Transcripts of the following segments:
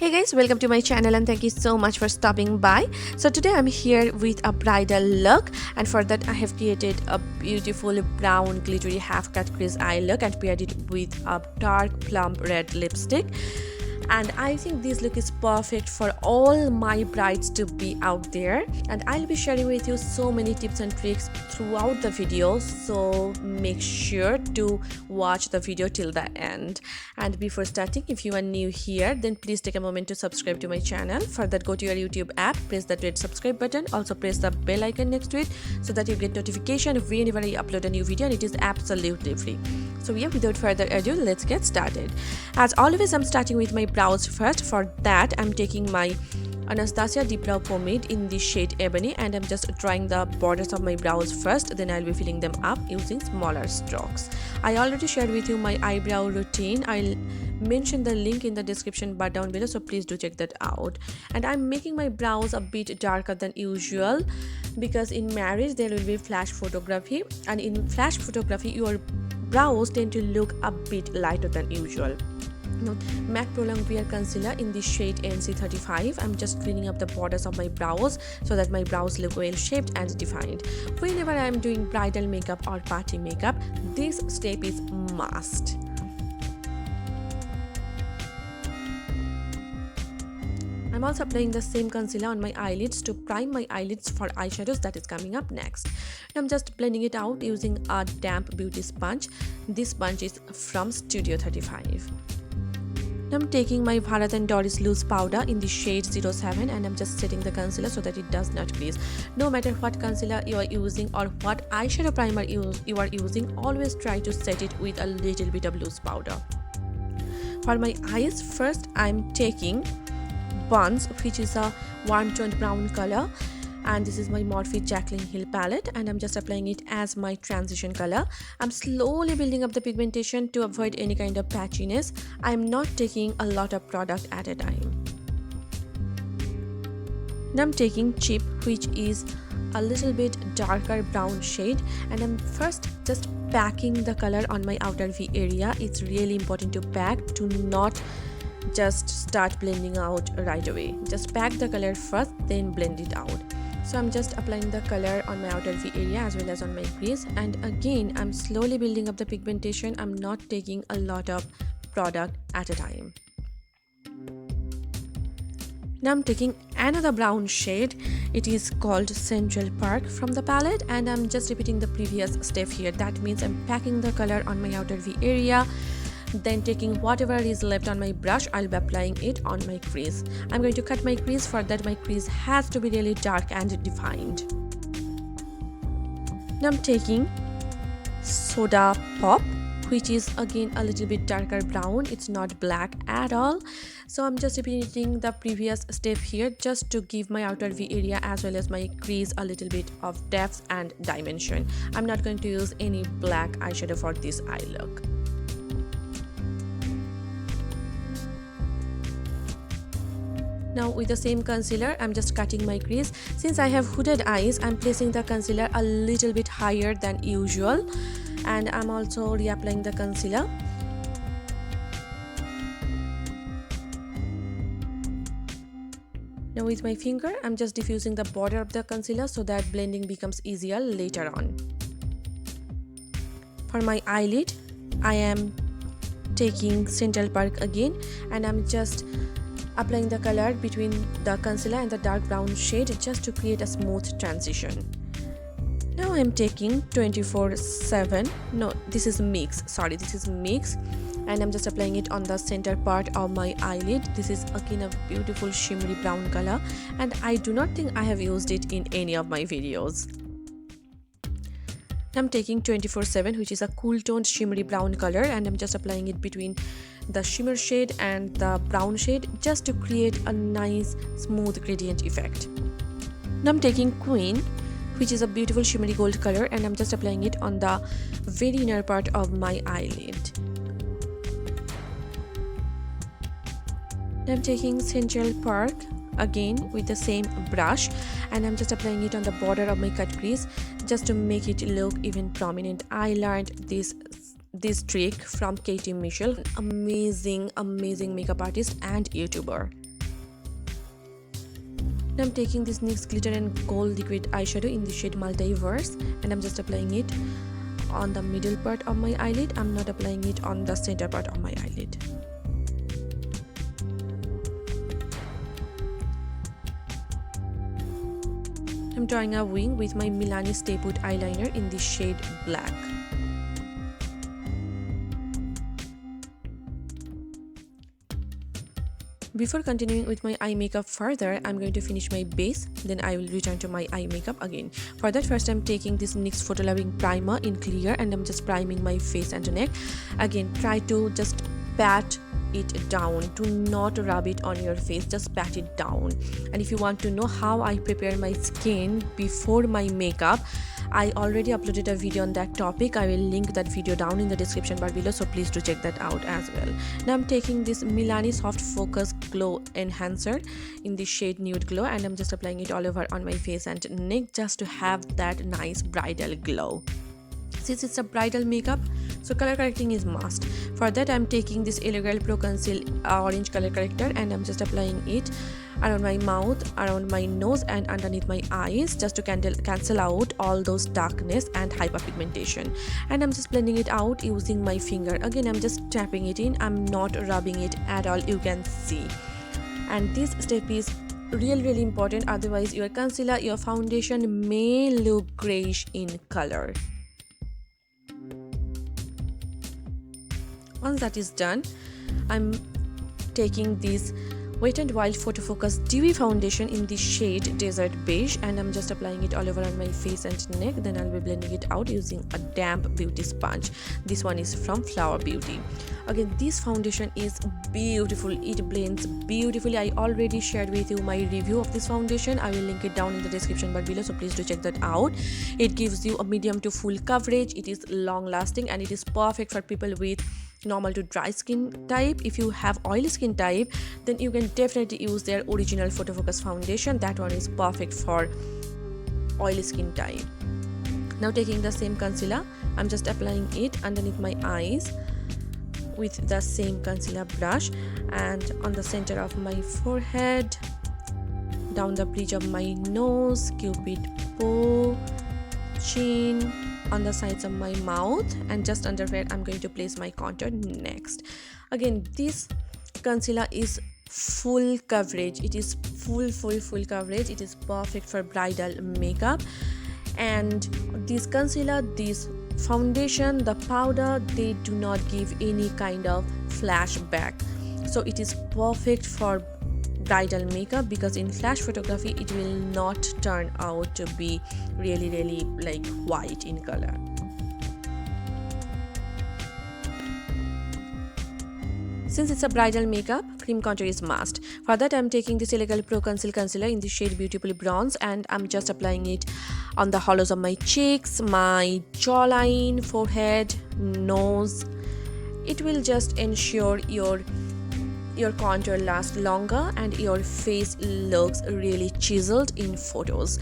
Hey guys, welcome to my channel and thank you so much for stopping by. So today I'm here with a bridal look, and for that I have created a beautiful brown glittery half cut crease eye look and paired it with a dark plum red lipstick. And I think this look is perfect for all my brides to be out there, and I'll be sharing with you so many tips and tricks throughout the video, so make sure to watch the video till the end. And before starting, if you are new here, then please take a moment to subscribe to my channel. For that, go to your YouTube app, press that red subscribe button, also press the bell icon next to it so that you get notification whenever I upload a new video, and it is absolutely free. So yeah, without further ado, let's get started. As always, I'm starting with my brows first. For that, I'm taking my Anastasia Deep Brow Pomade in the shade Ebony, and I'm just drawing the borders of my brows first. Then I'll be filling them up using smaller strokes. I already shared with you my eyebrow routine. I'll mention the link in the description bar down below, so please do check that out. And I'm making my brows a bit darker than usual because in marriage there will be flash photography, and in flash photography your brows tend to look a bit lighter than usual. Now, MAC Pro Longwear concealer in the shade NC35. I'm just cleaning up the borders of my brows so that my brows look well shaped and defined. Whenever I'm doing bridal makeup or party makeup, this step is must. I'm also applying the same concealer on my eyelids to prime my eyelids for eyeshadows that is coming up next. I'm just blending it out using a damp beauty sponge. This sponge is from Studio 35. I'm taking my Bharat and Dorris loose powder in the shade 07, and I'm just setting the concealer so that it does not crease. No matter what concealer you are using or what eyeshadow primer you are using, always try to set it with a little bit of loose powder. For my eyes, first I'm taking Buns, which is a warm toned brown color, and this is my Morphe Jaclyn Hill palette, and I'm just applying it as my transition color. I'm slowly building up the pigmentation to avoid any kind of patchiness. I'm not taking a lot of product at a time. Now I'm taking Chip, which is a little bit darker brown shade, and I'm first just packing the color on my outer V area. It's really important to pack, to not just start blending out right away. Just pack the color first, then blend it out. So I'm just applying the color on my outer V area as well as on my crease, and again I'm slowly building up the pigmentation. I'm not taking a lot of product at a time. Now I'm taking another brown shade. It is called Central Park from the palette, and I'm just repeating the previous step here. That means I'm packing the color on my outer V area, then taking whatever is left on my brush, I'll be applying it on my crease. I'm going to cut my crease. For that, my crease has to be really dark and defined. Now I'm taking Soda Pop, which is again a little bit darker brown. It's not black at all. So I'm just repeating the previous step here just to give my outer V area as well as my crease a little bit of depth and dimension. I'm not going to use any black eyeshadow for this eye look. Now with the same concealer, I'm just cutting my crease. Since I have hooded eyes, I'm placing the concealer a little bit higher than usual, and I'm also reapplying the concealer. Now with my finger, I'm just diffusing the border of the concealer so that blending becomes easier later on. For my eyelid, I am taking Central Park again, and I'm just applying the color between the concealer and the dark brown shade just to create a smooth transition. Now I'm taking 24/7, no, this is Mix, and I'm just applying it on the center part of my eyelid. This is again a beautiful shimmery brown color, and I do not think I have used it in any of my videos. I'm taking 24/7, which is a cool toned shimmery brown color, and I'm just applying it between the shimmer shade and the brown shade just to create a nice smooth gradient effect. Now I'm taking Queen, which is a beautiful shimmery gold color, and I'm just applying it on the very inner part of my eyelid. Now I'm taking Central Park again with the same brush, and I'm just applying it on the border of my cut crease just to make it look even prominent. I learned this this trick from Katie Mitchell, amazing makeup artist and YouTuber. Now I'm taking this NYX Glitter and Gold Liquid Eyeshadow in the shade Multiverse, and I'm just applying it on the middle part of my eyelid. I'm not applying it on the center part of my eyelid. I'm drawing a wing with my Milani Stay Put eyeliner in the shade Black. Before continuing with my eye makeup further, I'm going to finish my base, then I will return to my eye makeup again. For that, first I'm taking this NYX Photo Loving Primer in clear, and I'm just priming my face and neck. Again, try to just pat it down. Do not rub it on your face, just pat it down. And if you want to know how I prepare my skin before my makeup, I already uploaded a video on that topic. I will link that video down in the description bar below, so please do check that out as well. Now I'm taking this Milani Soft Focus Glow Enhancer in the shade Nude Glow, and I'm just applying it all over on my face and neck just to have that nice bridal glow. Since it's a bridal makeup, so color correcting is must. For that, I'm taking this L.A.Girl Pro Conceal Orange Color Corrector, and I'm just applying it around my mouth, around my nose, and underneath my eyes, just to cancel out all those darkness and hyperpigmentation. And I'm just blending it out using my finger. Again, I'm just tapping it in. I'm not rubbing it at all, you can see. And this step is really important, otherwise your concealer, your foundation may look grayish in color. Once that is done, I'm taking this Wet n Wild Photo Focus Dewy foundation in the shade Desert Beige, and I'm just applying it all over on my face and neck. Then I'll be blending it out using a damp beauty sponge. This one is from Flower Beauty. Again, this foundation is beautiful. It blends beautifully. I already shared with you my review of this foundation. I will link it down in the description bar below, so please do check that out. It gives you a medium to full coverage. It is long lasting, and it is perfect for people with normal to dry skin type. If you have oily skin type, then you can definitely use their original Photo Focus foundation. That one is perfect for oily skin type. Now taking the same concealer, I'm just applying it underneath my eyes with the same concealer brush, and on the center of my forehead, down the bridge of my nose, cupid bow, chin, on the sides of my mouth, and just under where I'm going to place my contour next. Again, this concealer is full coverage. It is full coverage. It is perfect for bridal makeup. And this concealer, this foundation, the powder, they do not give any kind of flashback, so it is perfect for bridal makeup, because in flash photography it will not turn out to be really like white in color. Since it's a bridal makeup, cream contour is must. For that, I'm taking this L.A.Girl Pro Conceal Concealer in the shade Beautiful Bronze, and I'm just applying it on the hollows of my cheeks, my jawline, forehead, nose. It will just ensure your contour lasts longer and your face looks really chiseled in photos.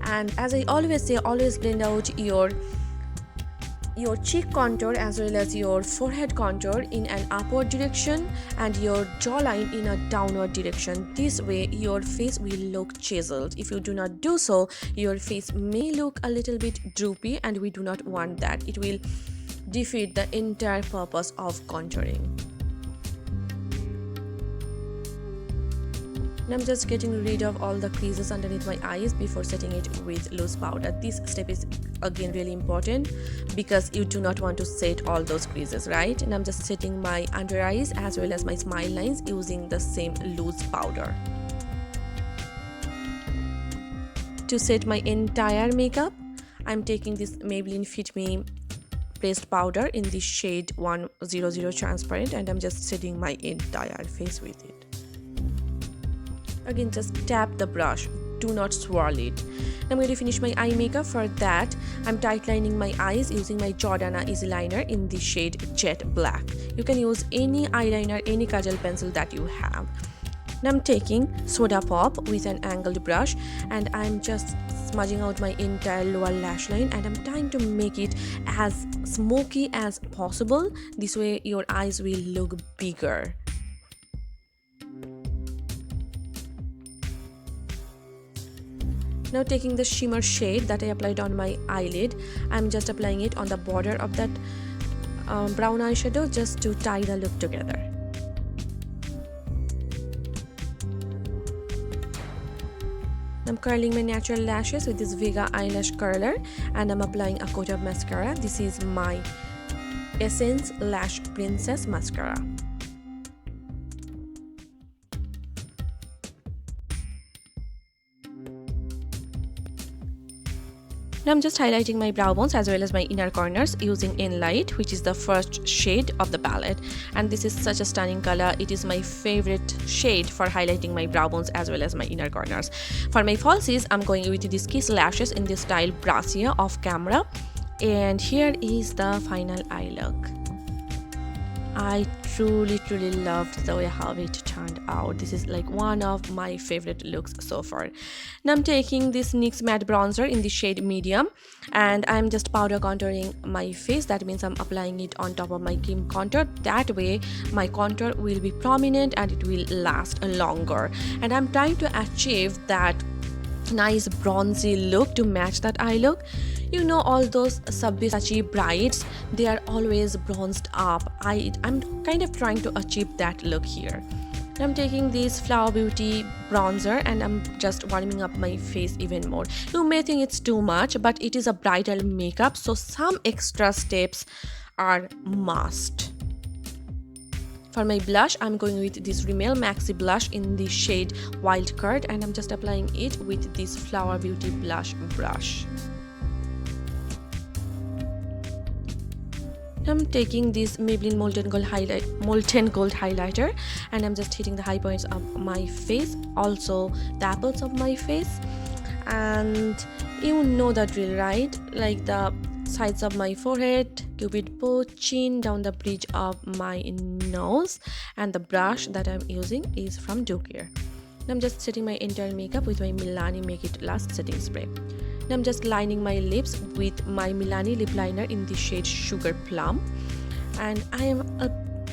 And as I always say, always blend out your cheek contour as well as your forehead contour in an upward direction and your jawline in a downward direction. This way your face will look chiseled. If you do not do so, your face may look a little bit droopy, and we do not want that. It will defeat the entire purpose of contouring. Now I'm just getting rid of all the creases underneath my eyes before setting it with loose powder. This step is again really important because you do not want to set all those creases, right? And I'm just setting my under eyes as well as my smile lines using the same loose powder. To set my entire makeup, I'm taking this Maybelline Fit Me pressed powder in the shade 100 Transparent, and I'm just setting my entire face with it. Again, just tap the brush, do not swirl it. I'm going to finish my eye makeup. For that, I'm tight lining my eyes using my Jordana Easy Liner in the shade Jet Black. You can use any eyeliner, any kajal pencil that you have. Now I'm taking Soda Pop with an angled brush, and I'm just smudging out my entire lower lash line, and I'm trying to make it as smoky as possible. This way your eyes will look bigger. Now taking the shimmer shade that I applied on my eyelid, I'm just applying it on the border of that brown eyeshadow just to tie the look together. I'm curling my natural lashes with this Vega eyelash curler, and I'm applying a coat of mascara. This is my Essence Lash Princess mascara. Now I'm just highlighting my brow bones as well as my inner corners using In Light, which is the first shade of the palette, and this is such a stunning color. It is my favorite shade for highlighting my brow bones as well as my inner corners. For my falsies, I'm going with these Kiss lashes in this style Brassiere off camera, and here is the final eye look. I truly loved the way how it turned out. This is like one of my favorite looks so far. Now I'm taking this NYX matte bronzer in the shade medium, and I'm just powder contouring my face. That means I'm applying it on top of my cream contour. That way my contour will be prominent and it will last longer, and I'm trying to achieve that nice bronzy look to match that eye look. You know, all those Sabyasachi brides, they are always bronzed up. I'm kind of trying to achieve that look here. I'm taking this Flower Beauty bronzer and I'm just warming up my face even more. You may think it's too much, but it is a bridal makeup, so some extra steps are must. For my blush, I'm going with this Rimmel Maxi blush in the shade Wild Card, and I'm just applying it with this Flower Beauty blush brush. I'm taking this Maybelline Molten Gold highlighter, and I'm just hitting the high points of my face, also the apples of my face, and you know the drill, right? Like the sides of my forehead, cupid bow, chin, down the bridge of my nose, and the brush that I'm using is from Dukier. I'm just setting my entire makeup with my Milani Make It Last setting spray. Now I'm just lining my lips with my Milani lip liner in the shade Sugar Plum, and I am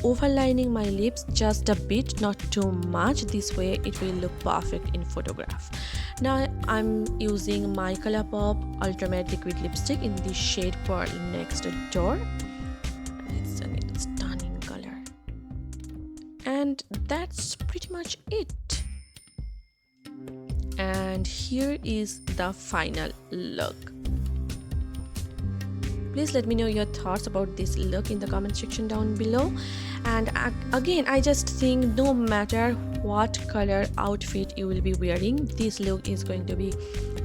overlining my lips just a bit, not too much. This way it will look perfect in photograph. Now I'm using my Colourpop Ultra Matte Liquid Lipstick in the shade Pearl Next Door. It's a stunning color. And that's pretty much it. And here is the final look. Please let me know your thoughts about this look in the comment section down below. And again, I just think no matter what color outfit you will be wearing, this look is going to be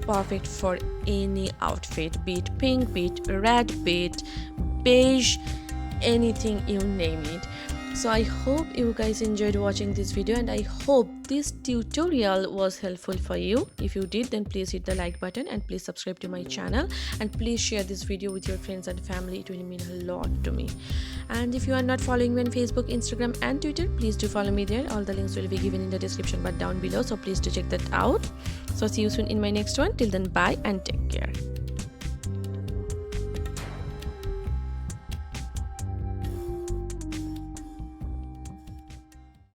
perfect for any outfit, be it pink, be it red, be it beige, anything, you name it. So I hope you guys enjoyed watching this video, and I hope this tutorial was helpful for you. If you did, then please hit the like button and please subscribe to my channel, and please share this video with your friends and family. It will mean a lot to me. And if you are not following me on Facebook, Instagram and Twitter, please do follow me there. All the links will be given in the description bar down below, so please do check that out. So see you soon in my next one. Till then, bye and take care.